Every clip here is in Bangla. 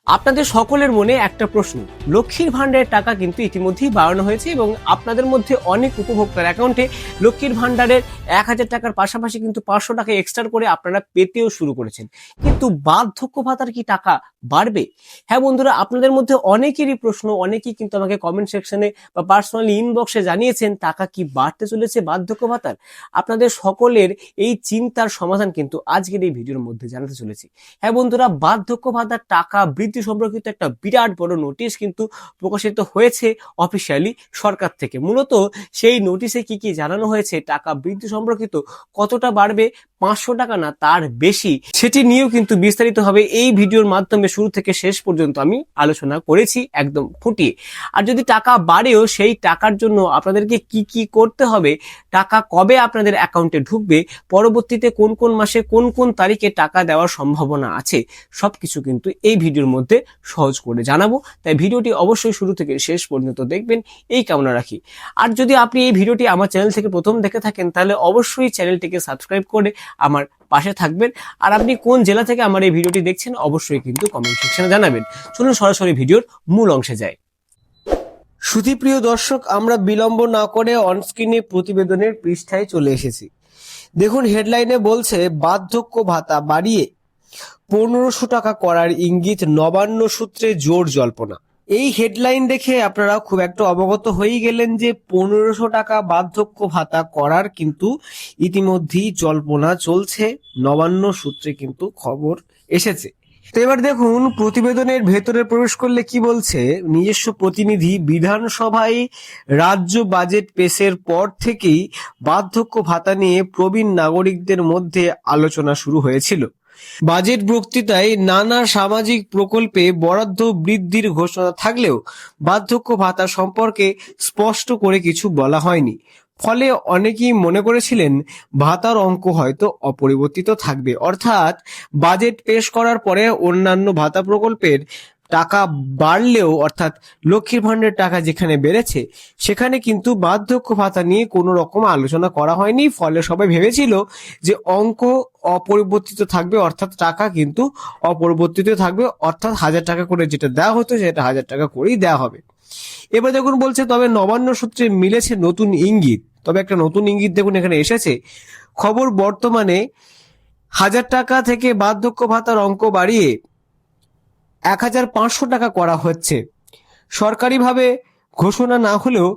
আপনাদের সকলের মনে একটা প্রশ্ন, লক্ষ্মীর ভান্ডারের টাকা কিন্তু ইতিমধ্যেই বাড়ানো হয়েছে এবং আপনাদের মধ্যে অনেক উপভোক্তার অ্যাকাউন্টে লক্ষ্মীর ভান্ডারের 1,000 টাকার পাশাপাশি কিন্তু 500 টাকা এক্সট্রা করে আপনারা পেতেও শুরু করেছেন। কিন্তু বার্ধক্য ভাতার কি টাকা বাড়বে? হ্যাঁ বন্ধুরা, আপনাদের মধ্যে অনেকেরই প্রশ্ন, অনেকেই কিন্তু আমাকে কমেন্ট সেকশনে বা পার্সোনালি ইনবক্সে জানিয়েছেন টাকা কি বাড়তে চলেছে বার্ধক্য ভাতার। আপনাদের সকলের এই চিন্তার সমাধান কিন্তু আজকের এই ভিডিওর মধ্যে জানাতে চলেছি। হ্যাঁ বন্ধুরা, বার্ধক্য ভাতার টাকা বৃদ্ধি সম্পর্কিত একটা বিরাট বড় নোটিশ কিন্তু প্রকাশিত হয়েছে অফিসিয়ালি সরকার থেকে। মূলত সেই নোটিশে কি কি জানানো হয়েছে, টাকা বৃদ্ধি সম্পর্কিত কতটা বাড়বে, 500 টাকা না তার বেশি, সেটি নিয়েও কিন্তু বিস্তারিত হবে এই ভিডিওর মাধ্যমে শুরু থেকে শেষ পর্যন্ত আমি আলোচনা করেছি একদম ফুটিয়ে। আর যদি টাকা বাড়েও সেই টাকার জন্য আপনাদেরকে কি কি করতে হবে, টাকা কবে আপনাদের অ্যাকাউন্টে ঢুকবে, পরবর্তীতে কোন কোন মাসে কোন কোন তারিখে টাকা দেওয়ার সম্ভাবনা আছে, সবকিছু কিন্তু এই ভিডিওর মধ্যে সহজ করে জানাবো। তাই ভিডিওটি অবশ্যই শুরু থেকে শেষ পর্যন্ত দেখবেন এই কামনা রাখি। আর যদি আপনি এই ভিডিওটি আমার চ্যানেল থেকে প্রথম দেখে থাকেন তাহলে অবশ্যই চ্যানেলটিকে সাবস্ক্রাইব করে আমার পাশে থাকবেন। আর আপনি কোন জেলা থেকে আমার এই ভিডিওটি দেখছেন অবশ্যই কিন্তু কমেন্ট সেকশনে জানাবেন। চলুন সরাসরি ভিডিওর মূল অংশে যাই। সুধীপ্রিয় দর্শক, আমরা বিলম্ব না করে অনস্ক্রিনে প্রতিবেদনের পৃষ্ঠায় চলে এসেছি। দেখুন, হেডলাইনে বলছে বার্ধক্য ভাতা বাড়িয়ে 1500 টাকা করার ইঙ্গিত, নবান্ন সূত্রে জোর জল্পনা। এই হেডলাইন দেখে আপনারা খুব একটা অবগত হয়েই গেলেন যে 1500 টাকা বার্ধক্য ভাতা করার কিন্তু ইতিমধ্যেই জল্পনা চলছে, নবান্ন সূত্রে কিন্তু খবর এসেছে। তো এবার দেখুন প্রতিবেদনের ভেতরে প্রবেশ করলে কি বলছে। নিজস্ব প্রতিনিধি, বিধানসভায় রাজ্য বাজেট পেশের পর থেকেই বার্ধক্য ভাতা নিয়ে প্রবীণ নাগরিকদের মধ্যে আলোচনা শুরু হয়েছিল। বাজেট বক্তৃতায় নানা সামাজিক প্রকল্পে বরাদ্দ বৃদ্ধির ঘোষণা থাকলেও বার্ধক্য ভাতা সম্পর্কে স্পষ্ট করে কিছু বলা হয়নি। ফলে অনেকেই মনে করেছিলেন ভাতার অঙ্ক হয়তো অপরিবর্তিত থাকবে, অর্থাৎ বাজেট পেশ করার পরে অন্যান্য ভাতা প্রকল্পের টাকা বাড়লেও, অর্থাৎ লক্ষ্মীর ভান্ডারের টাকা যেখানে বেড়েছে সেখানে কিন্তু বার্ধক্য ভাতা নিয়ে কোনো রকম আলোচনা করা হয়নি। ফলে সবাই ভেবেছিল যে অঙ্ক অপরিবর্তিত থাকবে, অর্থাৎ টাকা কিন্তু অপরিবর্তিত থাকবে, অর্থাৎ 1000 টাকা করে যেটা দেওয়া হতো সেটা 1000 টাকা করেই দেওয়া হবে। এবার দেখুন বলছে, তবে নবান্ন সূত্রে মিলেছে নতুন ইঙ্গিত। তবে একটা নতুন ইঙ্গিত দেখুন এখানে এসেছে। খবর, বর্তমানে 1000 টাকা থেকে বার্ধক্য ভাতার অঙ্ক বাড়িয়ে 1500 টাকা করা হচ্ছে। সরকারিভাবে ঘোষণা না হলেও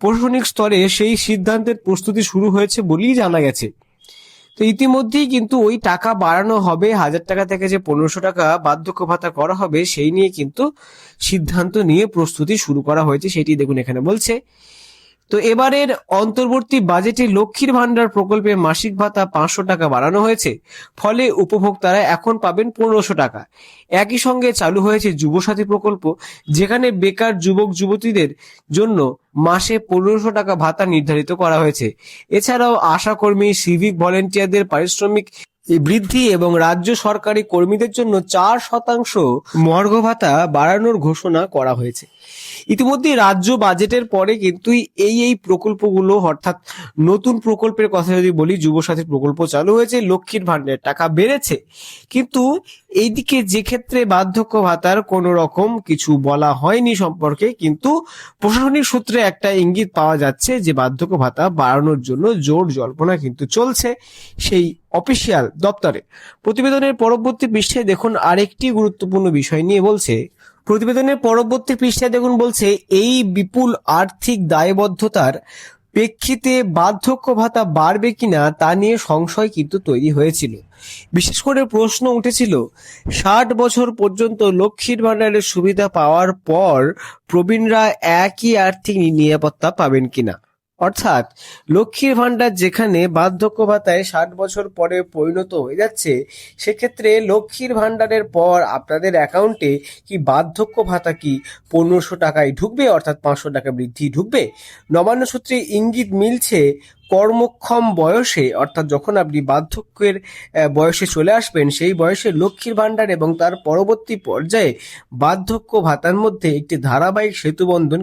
প্রশাসনিক স্তরে সেই সিদ্ধান্তের প্রস্তুতি শুরু হয়েছে বলেই জানা গেছে। তো ইতিমধ্যেই কিন্তু ওই টাকা বাড়ানো হবে, 1000 টাকা থেকে যে 1500 টাকা বার্ধক্য ভাতা করা হবে সেই নিয়ে কিন্তু সিদ্ধান্ত নিয়ে প্রস্তুতি শুরু করা হয়েছে, সেটি দেখুন এখানে বলছে। তো এবারের অন্তর্বর্তী বাজেটে লক্ষ্মীর ভান্ডার প্রকল্পে মাসিক ভাতা 500 টাকা বাড়ানো হয়েছে। ফলে উপভোক্তারা এখন পাবেন 1500 টাকা। একই সঙ্গে চালু হয়েছে যুবসাথী প্রকল্প, যেখানে বেকার যুবক যুবতীদের জন্য মাসে 1500 টাকা ভাতা নির্ধারিত করা হয়েছে। এছাড়াও আশাকর্মী, সিভিক ভলেন্টিয়ারদের পারিশ্রমিক বৃদ্ধি এবং রাজ্য সরকারি কর্মীদের জন্য 4% মর্গ ভাতা বাড়ানোর ঘোষণা করা হয়েছে। ইতিমধ্যে রাজ্য বাজেটের পরে কিন্তু এই প্রকল্পগুলো, অর্থাৎ নতুন প্রকল্পের কথা যদি বলি, যুবসাথী প্রকল্প চালু হয়েছে, লক্ষ্মীর ভান্ডারের টাকা বেড়েছে। কিন্তু এইদিকে যে ক্ষেত্রে বার্ধক্য ভাতার কোনো রকম কিছু বলা হয়নি সম্পর্কে, কিন্তু প্রশাসনিক সূত্রে একটা ইঙ্গিত পাওয়া যাচ্ছে যে বার্ধক্য ভাতা বাড়ানোর জন্য জোর জল্পনা কিন্তু চলছে সেই অফিসিয়াল দপ্তরে। প্রতিবেদনের পরবর্তী পৃষ্ঠায় দেখুন আরেকটি গুরুত্বপূর্ণ বিষয় নিয়ে বলছে। প্রতিবেদনের পরবর্তী পৃষ্ঠায় দেখুন বলছে, এই বিপুল আর্থিক দায়বদ্ধতার প্রেক্ষিতে বার্ধক্য ভাতা বাড়বে কিনা তা নিয়ে সংশয় কিন্তু তৈরি হয়েছিল। বিশেষ করে প্রশ্ন উঠেছিল, 60 বছর পর্যন্ত লক্ষ্মীর ভান্ডারের সুবিধা পাওয়ার পর প্রবীণরা একই আর্থিক নিরাপত্তা পাবেন কিনা। অর্থাৎ লক্ষ্মীর ভান্ডার যেখানে বার্ধক্য ভাতায় 60 বছর পরে পরিণত হয়ে যাচ্ছে, সেক্ষেত্রে লক্ষ্মীর ভান্ডারের পর আপনাদের অ্যাকাউন্টে কি বার্ধক্য ভাতা কি 1500 টাকায় ঢুকবে, অর্থাৎ 500 টাকা বৃদ্ধি ঢুকবে। নবান্ন সূত্রে ইঙ্গিত মিলছে, কর্মক্ষম বয়সে, অর্থাৎ যখন আপনি বার্ধক্যের বয়সে চলে আসবেন সেই বয়সে লক্ষ্মীর ভান্ডার এবং তার পরবর্তী পর্যায়ে বার্ধক্য ভাতার মধ্যে একটি ধারাবাহিক সেতুবন্ধন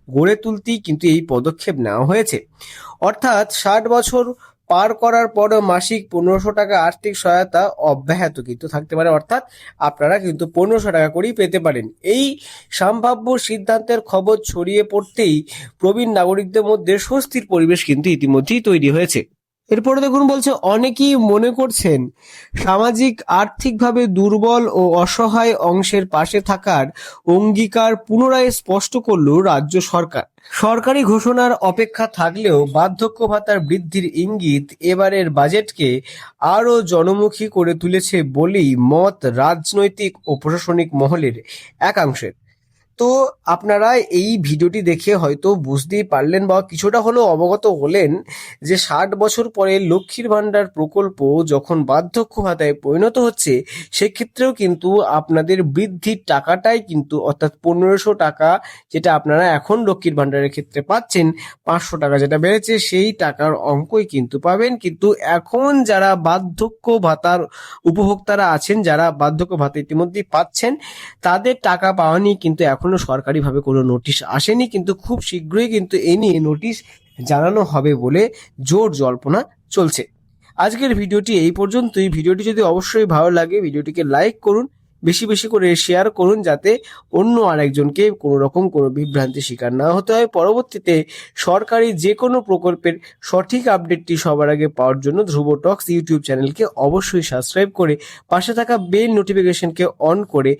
গড়ে তুলতেই কিন্তু এই পদক্ষেপ নেওয়া হয়েছে। অর্থাৎ 60 বছর পার করার পরও মাসিক 1500 টাকা আর্থিক সহায়তা অব্যাহত কিন্তু থাকতে পারে, অর্থাৎ আপনারা কিন্তু 1500 টাকা করেই পেতে পারেন। এই সম্ভাব্য সিদ্ধান্তের খবর ছড়িয়ে পড়তেই প্রবীণ নাগরিকদের মধ্যে স্বস্তির পরিবেশ কিন্তু ইতিমধ্যেই তৈরি হয়েছে। এরপরে দেখুন বলছে, অনেকেই মনে করছেন সামাজিক আর্থিকভাবে দুর্বল ও অসহায় অংশের পাশে থাকার অঙ্গীকার পুনরায় স্পষ্ট করল রাজ্য সরকার। সরকারি ঘোষণার অপেক্ষা থাকলেও বার্ধক্য ভাতার বৃদ্ধির ইঙ্গিত এবারের বাজেটকে আরও জনমুখী করে তুলেছে বলেই মত রাজনৈতিক ও প্রশাসনিক মহলের একাংশের। তো আপনারা এই ভিডিওটি দেখে হয়তো বুঝতেই পারলেন বা কিছুটা হলেও অবগত হলেন যে 60 বছর পরে লক্ষ্মীর ভাণ্ডার প্রকল্প যখন বার্ধক্য ভাতায় পরিণত হচ্ছে, সেক্ষেত্রেও কিন্তু আপনাদের বৃদ্ধির টাকাটাই কিন্তু অর্থাৎ 1500 টাকা যেটা আপনারা এখন লক্ষ্মীর ভাণ্ডারের ক্ষেত্রে পাচ্ছেন, 500 টাকা যেটা বেড়েছে সেই টাকার অঙ্কই কিন্তু পাবেন। কিন্তু এখন যারা বার্ধক্য ভাতার উপভোক্তারা আছেন, যারা বার্ধক্য ভাতা ইতিমধ্যেই পাচ্ছেন, তাদের টাকা পাওয়া নিয়ে কিন্তু এখনো সরকারিভাবে কোনো নোটিশ আসেনি, কিন্তু খুব শীঘ্রই কিন্তু এ নিয়ে নোটিশ জানানো হবে বলে জোর জল্পনা চলছে। আজকের ভিডিওটি এই পর্যন্তই। ভিডিওটি যদি অবশ্যই ভালো লাগে ভিডিওটিকে লাইক করুন, বেশি বেশি করে শেয়ার করুন, যাতে অন্য আরেকজনকে কোনো রকম কোনো বিভ্রান্তির শিকার না হতে হয়। পরবর্তীতে সরকারি যে কোনো প্রকল্পের সঠিক আপডেটটি সবার আগে পাওয়ার জন্য ধ্রুব টক্স ইউটিউব চ্যানেলকে অবশ্যই সাবস্ক্রাইব করে পাশে থাকা বেল নোটিফিকেশনকে অন করে